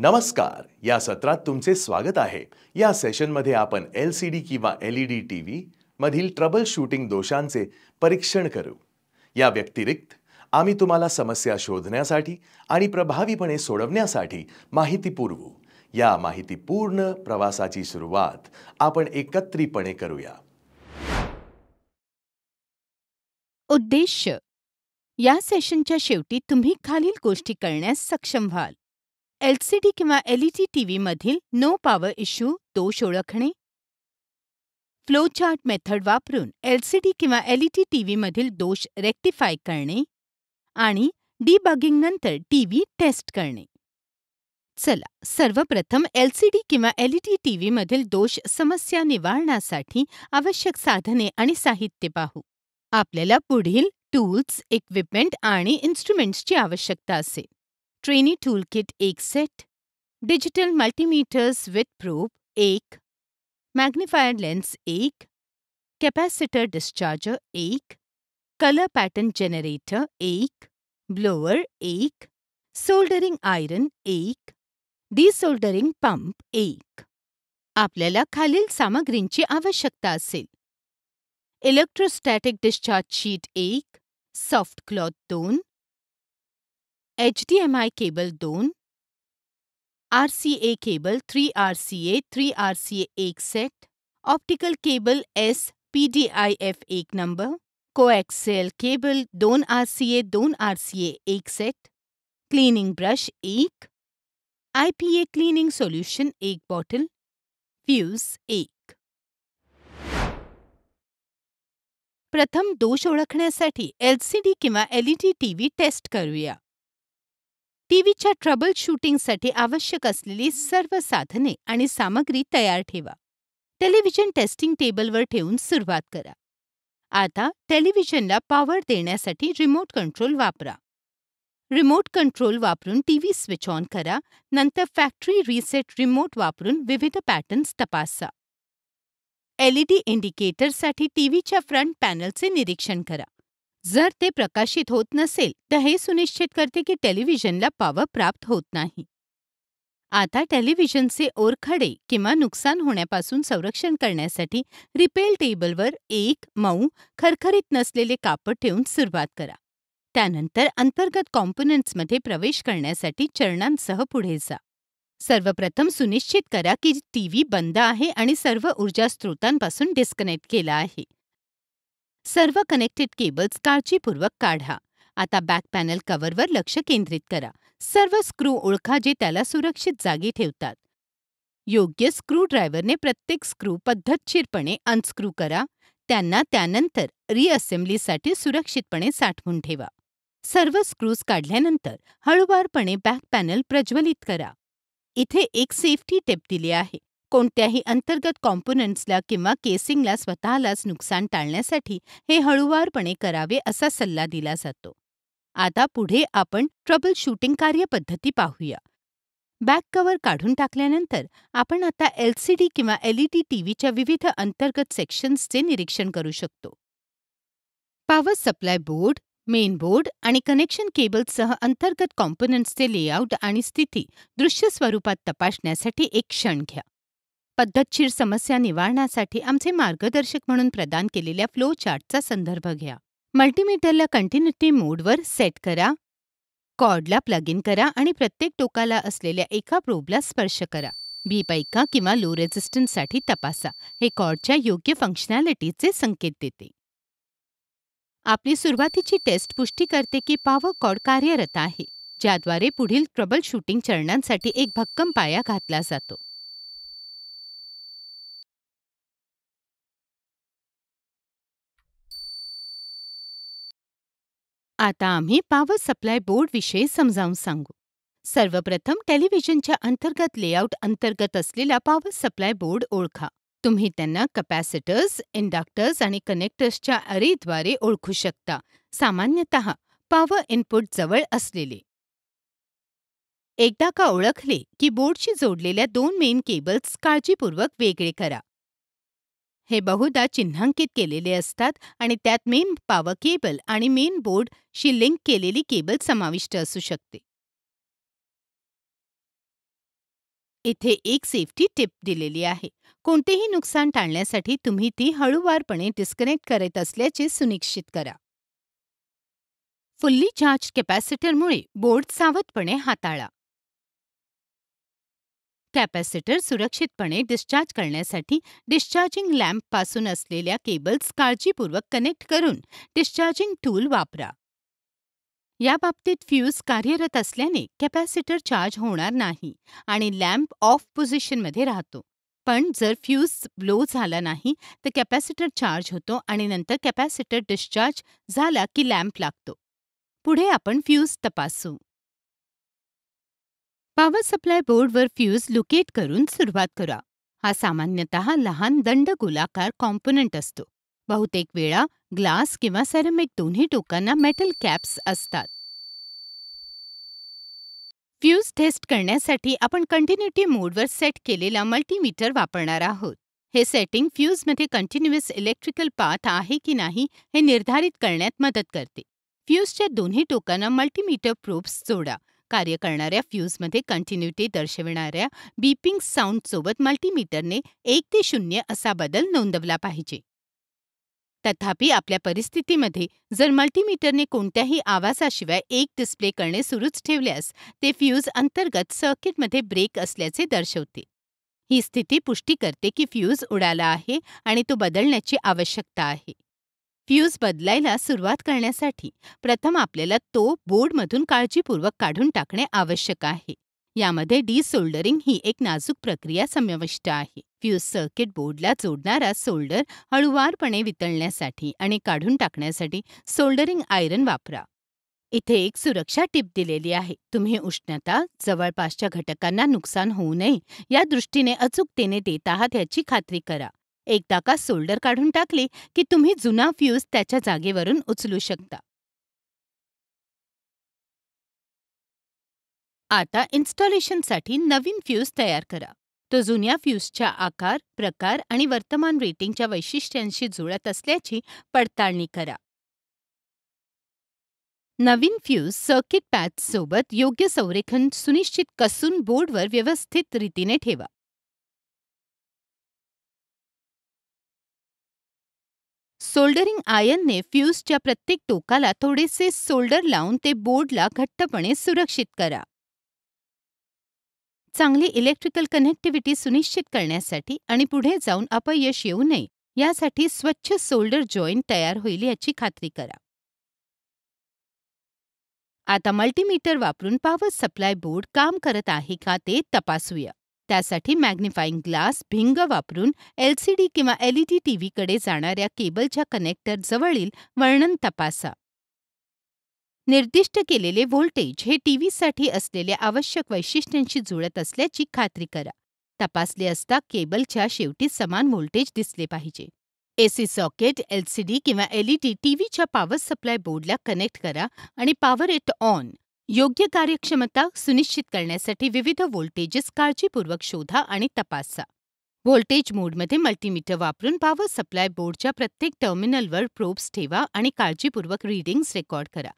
नमस्कार. या सत्रात तुमचे स्वागत आहे. या सेशनमध्ये आपण LCD किंवा LED टीव्ही मधील ट्रबल शूटिंग दोषांचे परीक्षण करू. या व्यतिरिक्त आम्ही तुम्हाला समस्या शोधण्यासाठी आणि प्रभावीपणे सोडवण्यासाठी माहिती पुरवू. या माहितीपूर्ण प्रवासाची सुरुवात आपण एकत्रितपणे करूया. उद्देश्य या सेशनच्या शेवटी तुम्ही खालील गोष्टी करण्यास सक्षम व्हाल. LCD किंवा LED टीव्हीमधील नो पॉवर इश्यू दोष ओळखणे, फ्लो चार्ट मेथड वापरून LCD किंवा LED टीव्हीमधील दोष रेक्टिफाय करणे आणि डिबगिंग नंतर टीव्ही टेस्ट करणे. चला सर्वप्रथम LCD किंवा LED टीव्हीमधील दोष समस्या निवारण्यासाठी आवश्यक साधने आणि साहित्य पाहू. आपल्याला पुढील टूल्स, इक्विपमेंट आणि इन्स्ट्रुमेंट्सची आवश्यकता असेल. Trainee tool kit 1 set, digital multimeters with probe 1, magnifier lens 1, capacitor discharger 1, colour pattern generator 1, blower 1, soldering iron 1, desoldering pump 1. आपल्याला खालील सामग्रींची आवश्यकता असेल. Electrostatic discharge sheet 1, soft cloth 2, HDMI cable 2, RCA cable 3RCA 3RCA 1 set, optical cable SPDIF 1 number, coaxial cable 2RCA 2RCA 1 set, cleaning brush 1, IPA cleaning solution 1 bottle, fuse 1. प्रथम दोष ओळखण्यासाठी LCD किंवा LED TV taste करूया. टीव्हीच्या trouble शूटिंगसाठी आवश्यक असलेली सर्व साधने आणि सामग्री तयार ठेवा. टेलिव्हिजन टेस्टिंग टेबलवर ठेवून सुरुवात करा. आता टेलिव्हिजनला पॉवर देण्यासाठी रिमोट कंट्रोल वापरा. रिमोट कंट्रोल वापरून टीव्ही स्विच ऑन करा. नंतर फॅक्टरी रिसेट रिमोट वापरून विविध पॅटर्न्स तपासा. LED इंडिकेटरसाठी टीव्हीच्या फ्रंट पॅनलचे निरीक्षण करा. जर ते प्रकाशित होत नसेल तर हे सुनिश्चित करते की टेलिव्हिजनला पॉवर प्राप्त होत नाही. आता टेलिव्हिजनचे ओरखडे किंवा नुकसान होण्यापासून संरक्षण करण्यासाठी रिपेल टेबलवर एक मऊ, खरखरीत नसलेले कापड ठेवून सुरुवात करा. त्यानंतर अंतर्गत कॉम्पोनंट्समध्ये प्रवेश करण्यासाठी चरणांसह पुढे जा. सर्वप्रथम सुनिश्चित करा की टीव्ही बंद आहे आणि सर्व ऊर्जा स्रोतांपासून डिस्कनेक्ट केला आहे. सर्व कनेक्टेड केबल्स काळजीपूर्वक काढा. आता बॅक पॅनल कव्हरवर लक्ष केंद्रित करा. सर्व स्क्रू ओळखा जे त्याला सुरक्षित जागी ठेवतात. योग्य स्क्रू ड्रायव्हरने प्रत्येक स्क्रू पद्धतशीरपणे अनस्क्रू करा. त्यांना त्यानंतर रिअसेंब्लीसाठी सुरक्षितपणे साठवून ठेवा. सर्व स्क्रूज काढल्यानंतर हळूवारपणे बॅक पॅनल प्रज्वलित करा. इथे एक सेफ्टी टिप दिली आहे. कोणत्याही अंतर्गत कॉम्पोनंट्सला किंवा केसिंगला स्वतःलाच नुकसान टाळण्यासाठी हे हळूवारपणे करावे असा सल्ला दिला जातो. आता पुढे आपण ट्रबल शूटिंग कार्यपद्धती पाहूया. बॅक कव्हर काढून टाकल्यानंतर आपण आता LCD किंवा LED टीव्हीच्या विविध अंतर्गत सेक्शन्सचे निरीक्षण करू शकतो. Power supply board, main board आणि कनेक्शन केबल्ससह अंतर्गत कॉम्पोनंट्सचे लेआउट आणि स्थिती दृश्य स्वरूपात तपासण्यासाठी एक क्षण घ्या. पद्धतशीर समस्या निवारण्यासाठी आमचे मार्गदर्शक म्हणून प्रदान केलेल्या फ्लो चार्टचा संदर्भ घ्या. मल्टीमीटरला कंटिन्युटी मोडवर सेट करा. कॉर्डला प्लग इन करा आणि प्रत्येक टोकाला असलेल्या एका प्रोबला स्पर्श करा. बीपाईका किंवा लो रेझिस्टन्ससाठी तपासा. हे कॉर्डच्या योग्य फंक्शनॅलिटीचे संकेत देते. आपली सुरुवातीची टेस्ट पुष्टी करते की पॉवर कॉर्ड कार्यरत आहे, ज्याद्वारे पुढील ट्रबल शूटिंग चरणांसाठी एक भक्कम पाया घातला जातो. आता आम्ही पॉवर सप्लाय बोर्डविषयी समजावून सांगू. सर्वप्रथम टेलिव्हिजनच्या अंतर्गत लेआउट अंतर्गत असलेला पॉवर सप्लाय बोर्ड ओळखा. तुम्ही त्यांना कॅपॅसिटर्स, इंडक्टर्स आणि कनेक्टर्सच्या अरेद्वारे ओळखू शकता. सामान्यतः पॉवर इनपुट जवळ असलेले. एकदा का ओळखले की बोर्डशी जोडलेल्या 2 मेन केबल्स काळजीपूर्वक वेगळे करा. हे बहुधा चिन्हांकित केलेले असतात आणि त्यात मेन पॉवर केबल आणि मेन बोर्डशी लिंक केलेली केबल समाविष्ट असू शकते. इथे एक सेफ्टी टिप दिलेली आहे. कोणतेही नुकसान टाळण्यासाठी तुम्ही ती हळूवारपणे डिस्कनेक्ट करत असल्याचे सुनिश्चित करा. फुल्ली चार्ज कॅपॅसिटरमुळे बोर्ड सावधपणे हाताळा. कॅपॅसिटर सुरक्षितपणे डिस्चार्ज करण्यासाठी डिस्चार्जिंग लॅम्पपासून असलेल्या केबल्स काळजीपूर्वक कनेक्ट करून डिस्चार्जिंग टूल वापरा. या बाबतीत फ्यूज कार्यरत असल्याने कॅपॅसिटर चार्ज होणार नाही आणि लॅम्प ऑफ पोझिशनमध्ये राहतो. पण जर फ्यूज ब्लो झाला नाही तर कॅपॅसिटर चार्ज होतो आणि नंतर कॅपॅसिटर डिस्चार्ज झाला की लॅम्प लागतो. पुढे आपण फ्यूज तपासू. पॉवर सप्लाय बोर्डवर फ्यूज लोकेट करून सुरुवात करा. हा सामान्यतः लहान दंडगोलाकार कॉम्पोनंट असतो. बहुतेक वेळा ग्लास किंवा सेरामिक दोन्ही टोकांना मेटल कॅप्स असतात. फ्यूज टेस्ट करण्यासाठी आपण कंटिन्युटी मोडवर सेट केलेला मल्टीमीटर वापरणार आहोत. हे सेटिंग फ्यूजमध्ये कंटिन्युअस इलेक्ट्रिकल पाथ आहे की नाही हे निर्धारित करण्यात मदत करते. फ्यूजच्या दोन्ही टोकांना मल्टीमीटर प्रोब्स जोडा. कार्य करणाऱ्या फ्यूजमध्ये कंटिन्युटी दर्शविणाऱ्या बीपिंग साऊंडसोबत मल्टीमीटरने 1 ते 0 असा बदल नोंदवला पाहिजे. तथापि आपल्या परिस्थितीमध्ये जर मल्टीमीटरने कोणत्याही आवाजाशिवाय 1 डिस्प्ले करणे सुरूच ठेवल्यास ते फ्यूज अंतर्गत सर्किटमध्ये ब्रेक असल्याचे दर्शवते. ही स्थिती पुष्टी करते की फ्यूज उडाला आहे आणि तो बदलण्याची आवश्यकता आहे. फ्यूज बदलायला सुरुवात करण्यासाठी प्रथम आपल्याला तो बोर्डमधून काळजीपूर्वक काढून टाकणे आवश्यक आहे. यामध्ये डिसोल्डरिंग ही एक नाजूक प्रक्रिया समाविष्ट आहे. फ्यूज सर्किट बोर्डला जोडणारा सोल्डर हळूवारपणे वितळण्यासाठी आणि काढून टाकण्यासाठी सोल्डरिंग आयरन वापरा. इथे एक सुरक्षा टिप दिलेली आहे. तुम्ही उष्णता, जवळपासच्या घटकांना नुकसान होऊ नये या दृष्टीने अचूकतेने देत आहात याची खात्री करा. एकदा का सोल्डर काढून टाकले की तुम्ही जुना फ्यूज त्याच्या जागेवरून उचलू शकता. आता इन्स्टॉलेशनसाठी नवीन फ्यूज तयार करा. तो जुन्या फ्यूजच्या आकार, प्रकार आणि वर्तमान रेटिंगच्या वैशिष्ट्यांशी जुळत असल्याची पडताळणी करा. नवीन फ्यूज सर्किट पॅचसोबत योग्य संरेखन सुनिश्चित कसून बोर्डवर व्यवस्थित रीतीने ठेवा. सोल्डरिंग आयर्नने फ्यूजच्या प्रत्येक टोकाला थोडेसे सोल्डर लावून ते बोर्डला घट्टपणे सुरक्षित करा. चांगली इलेक्ट्रिकल कनेक्टिव्हिटी सुनिश्चित करण्यासाठी आणि पुढे जाऊन अपयश येऊ नये यासाठी स्वच्छ सोल्डर जॉईंट तयार होईल याची खात्री करा. आता मल्टीमीटर वापरून पॉवर सप्लाय बोर्ड काम करत आहे का ते तपासूया. त्यासाठी मॅग्निफाईंग ग्लास भिंग वापरून LCD किंवा LED टीव्हीकडे जाणाऱ्या केबलच्या कनेक्टर जवळील वर्णन तपासा. निर्दिष्ट केलेले व्होल्टेज हे टीव्हीसाठी असलेल्या आवश्यक वैशिष्ट्यांशी जुळत असल्याची खात्री करा. तपासले असता केबलच्या शेवटी समान व्होल्टेज दिसले पाहिजे. AC सॉकेट, LCD किंवा LED टीव्हीच्या पॉवर सप्लाय बोर्डला कनेक्ट करा आणि पॉवर इट ऑन. योग्य कार्यक्षमता सुनिश्चित करण्यासाठी विविध व्होल्टेजेस काळजीपूर्वक शोधा आणि तपासा. व्होल्टेज मोडमध्ये मल्टीमीटर वापरून पॉवर सप्लाय बोर्डच्या प्रत्येक टर्मिनलवर प्रोब्स ठेवा आणि काळजीपूर्वक रीडिंग्स रेकॉर्ड करा.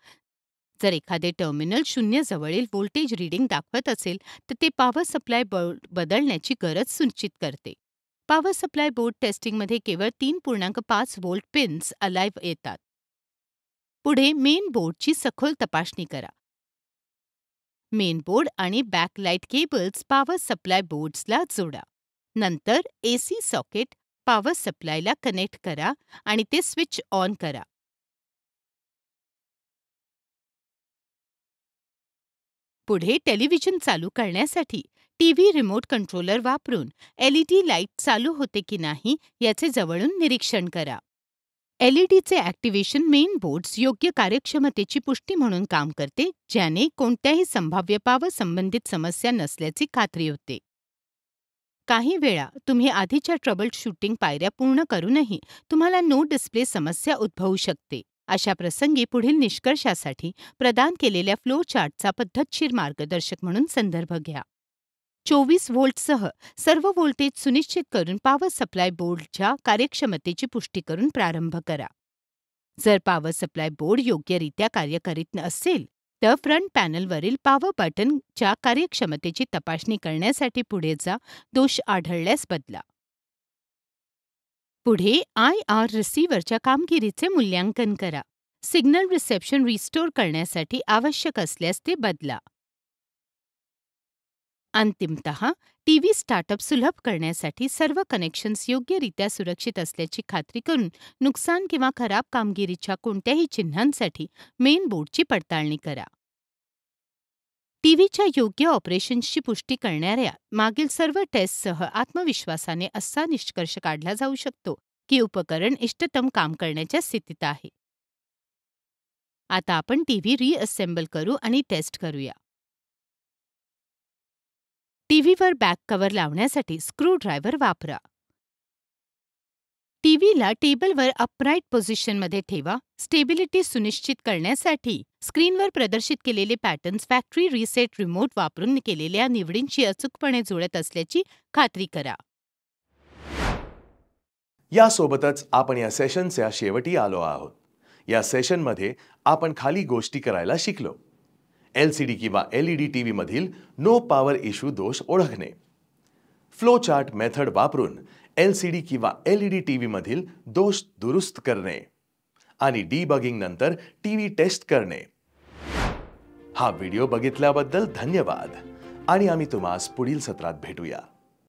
जर एखादे टर्मिनल 0 जवळील व्होल्टेज रीडिंग दाखवत असेल तर ते पॉवर सप्लाय बोर्ड बदलण्याची गरज सूचित करते. पॉवर सप्लाय बोर्ड टेस्टिंगमध्ये केवळ 3.5 व्होल्ट पिन्स अलाइव्ह येतात. पुढे मेन बोर्डची सखोल तपासणी करा. मेन बोर्ड आणि बॅकलाइट केबल्स पॉवर सप्लाय बोर्ड्सला जोडा. नंतर AC सॉकेट पॉवर सप्लायला कनेक्ट करा आणि ते स्विच ऑन करा. पुढे टेलिव्हिजन चालू करण्यासाठी टीव्ही रिमोट कंट्रोलर वापरून LED लाईट चालू होते की नाही याचे जवळून निरीक्षण करा. LEDचे ॲक्टिव्हेशन मेन बोर्ड्स योग्य कार्यक्षमतेची पुष्टी म्हणून काम करते, ज्याने कोणत्याही संभाव्य पॉवर संबंधित समस्या नसल्याची खात्री होते. काही वेळा तुम्ही आधीच्या ट्रबल शूटिंग पायऱ्या पूर्ण करूनही तुम्हाला नो डिस्प्ले समस्या उद्भवू शकते. अशा प्रसंगी पुढील निष्कर्षासाठी प्रदान केलेल्या फ्लो चार्टचा पद्धतशीर मार्गदर्शक म्हणून संदर्भ घ्या. 24 व्होल्टसह सर्व व्होल्टेज सुनिश्चित करून पॉवर सप्लाय बोर्डच्या कार्यक्षमतेची पुष्टी करून प्रारंभ करा. जर पॉवर सप्लाय बोर्ड योग्यरित्या कार्य करीत असेल फक्त फ्रंट पॅनलवरील पॉवर बटनच्या कार्यक्षमतेची तपासणी करण्यासाठी पुढे जा. दोष आढळल्यास बदला. पुढे IR रिसीव्हरच्या कामगिरीचे मूल्यांकन करा. सिग्नल रिसेप्शन रिस्टोअर करण्यासाठी आवश्यक असल्यास ते बदला. अंतिमतः टीव्ही स्टार्टअप सुलभ करण्यासाठी सर्व कनेक्शन्स योग्यरित्या सुरक्षित असल्याची खात्री करून नुकसान किंवा खराब कामगिरीच्या कोणत्याही चिन्हांसाठी मेन बोर्डची पडताळणी करा. टीव्हीच्या योग्य ऑपरेशन्सची पुष्टी करणाऱ्या मागील सर्व टेस्टसह आत्मविश्वासाने असा निष्कर्ष काढला जाऊ शकतो की उपकरण इष्टतम काम करण्याच्या स्थितीत आहे. आता आपण टीव्ही रिअसेंबल करू आणि टेस्ट करूया. टीव्हीवर बॅक कव्हर लावण्यासाठी स्क्रूड्रायव्हर वापरा. टीव्हीला टेबलवर अपराईट पोझिशनमध्ये ठेवा. स्टेबिलिटी सुनिश्चित करण्यासाठी स्क्रीनवर प्रदर्शित केलेले पॅटर्न्स फॅक्टरी रिसेट रिमोट वापरून केलेल्या निवडींशी अचूकपणे जुळत असल्याची खात्री करा. यासोबतच आपण या सेशनच्या शेवटी आलो आहोत. या सेशनमध्ये आपण खाली गोष्टी करायला शिकलो. LCD किंवा LED टीव्ही मधील नो पॉवर इश्यू दोष ओळखणे, फ्लो चार्ट मेथड वापरून LCD किंवा LED टीव्ही मधील दोष दुरुस्त करणे आणि डिबगिंग नंतर टीव्ही टेस्ट करणे. हा व्हिडिओ बघितल्याबद्दल धन्यवाद आणि आम्ही तुम्हास पुढील सत्रात भेटूया.